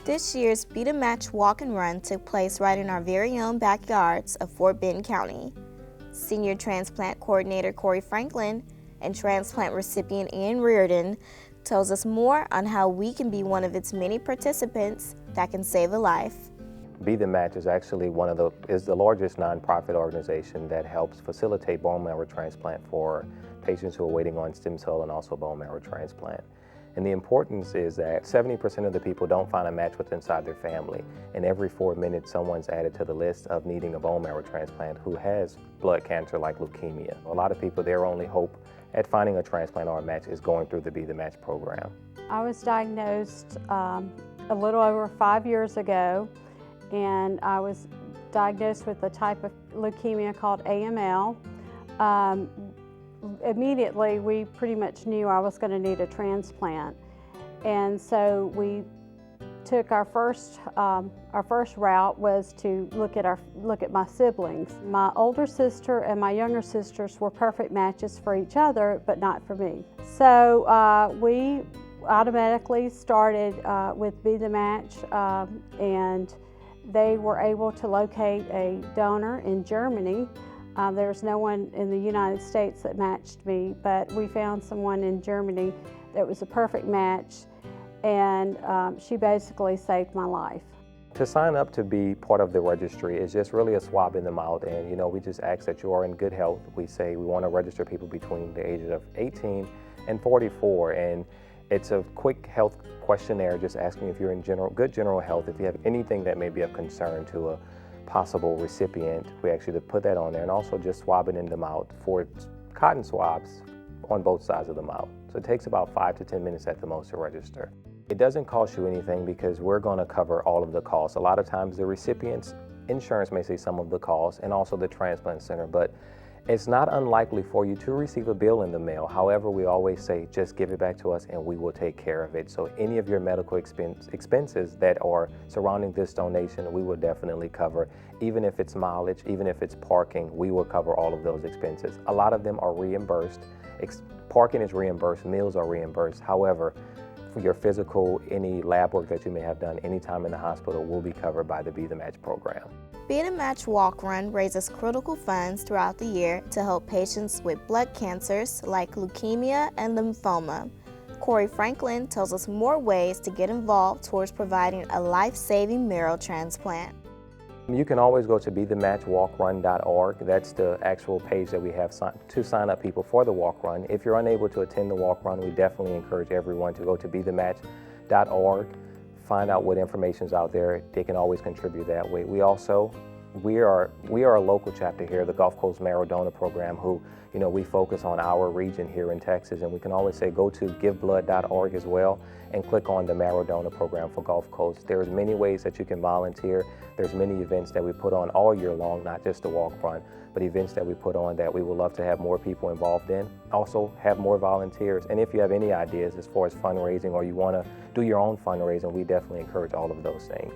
This year's Be the Match Walk and Run took place right in our very own backyards of Fort Bend County. Senior Transplant Coordinator Corey Franklin and Transplant recipient Ian Reardon tells us more on how we can be one of its many participants that can save a life. Be the Match is actually is the largest nonprofit organization that helps facilitate bone marrow transplant for patients who are waiting on stem cell and also bone marrow transplant. And the importance is that 70% of the people don't find a match with inside their family. And every 4 minutes, someone's added to the list of needing a bone marrow transplant who has blood cancer like leukemia. A lot of people, their only hope at finding a transplant or a match is going through the Be the Match program. I was diagnosed a little over 5 years ago, and I was diagnosed with a type of leukemia called AML. Immediately, we pretty much knew I was going to need a transplant, and so we took our first route was to look at my siblings. My older sister and my younger sisters were perfect matches for each other, but not for me. So we automatically started with Be the Match, and they were able to locate a donor in Germany. There's no one in the United States that matched me, but we found someone in Germany that was a perfect match, and she basically saved my life. To sign up to be part of the registry is just really a swab in the mouth, and we just ask that you are in good health. We say we want to register people between the ages of 18 and 44, and it's a quick health questionnaire just asking if you're in good general health. If you have anything that may be of concern to a possible recipient, we ask you to put that on there, and also just swab it in the mouth for cotton swabs on both sides of the mouth. So it takes about 5 to 10 minutes at the most to register. It doesn't cost you anything because we're going to cover all of the costs. A lot of times the recipient's insurance may say some of the costs, and also the transplant center, but it's not unlikely for you to receive a bill in the mail. However, we always say just give it back to us and we will take care of it. So any of your medical expenses that are surrounding this donation, we will definitely cover. Even if it's mileage, even if it's parking, we will cover all of those expenses. A lot of them are reimbursed. Parking is reimbursed, meals are reimbursed. However, for your physical, any lab work that you may have done anytime in the hospital will be covered by the Be the Match program. Be the Match Walk Run raises critical funds throughout the year to help patients with blood cancers like leukemia and lymphoma. Corey Franklin tells us more ways to get involved towards providing a life-saving marrow transplant. You can always go to BeTheMatchWalkRun.org. That's the actual page that we have to sign up people for the walk run. If you're unable to attend the walk run, we definitely encourage everyone to go to BeTheMatch.org, find out what information's out there. They can always contribute that way. We are a local chapter here, the Gulf Coast Marrow Donor Program, who we focus on our region here in Texas, and we can always say go to giveblood.org as well and click on the Marrow Donor Program for Gulf Coast. There's many ways that you can volunteer. There's many events that we put on all year long, not just the walk run, but events that we put on that we would love to have more people involved in. Also have more volunteers. And if you have any ideas as far as fundraising or you want to do your own fundraising, we definitely encourage all of those things.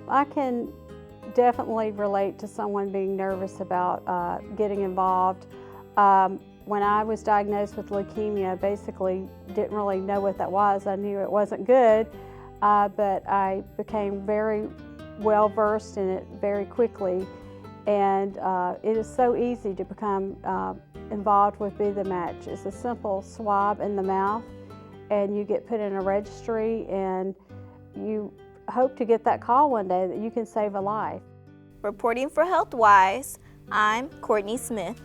I can definitely relate to someone being nervous about getting involved. When I was diagnosed with leukemia, basically didn't really know what that was. I knew it wasn't good, but I became very well versed in it very quickly. And it is so easy to become involved with Be the Match. It's a simple swab in the mouth, and you get put in a registry, and you hope to get that call one day that you can save a life. Reporting for Healthwise, I'm Courtney Smith.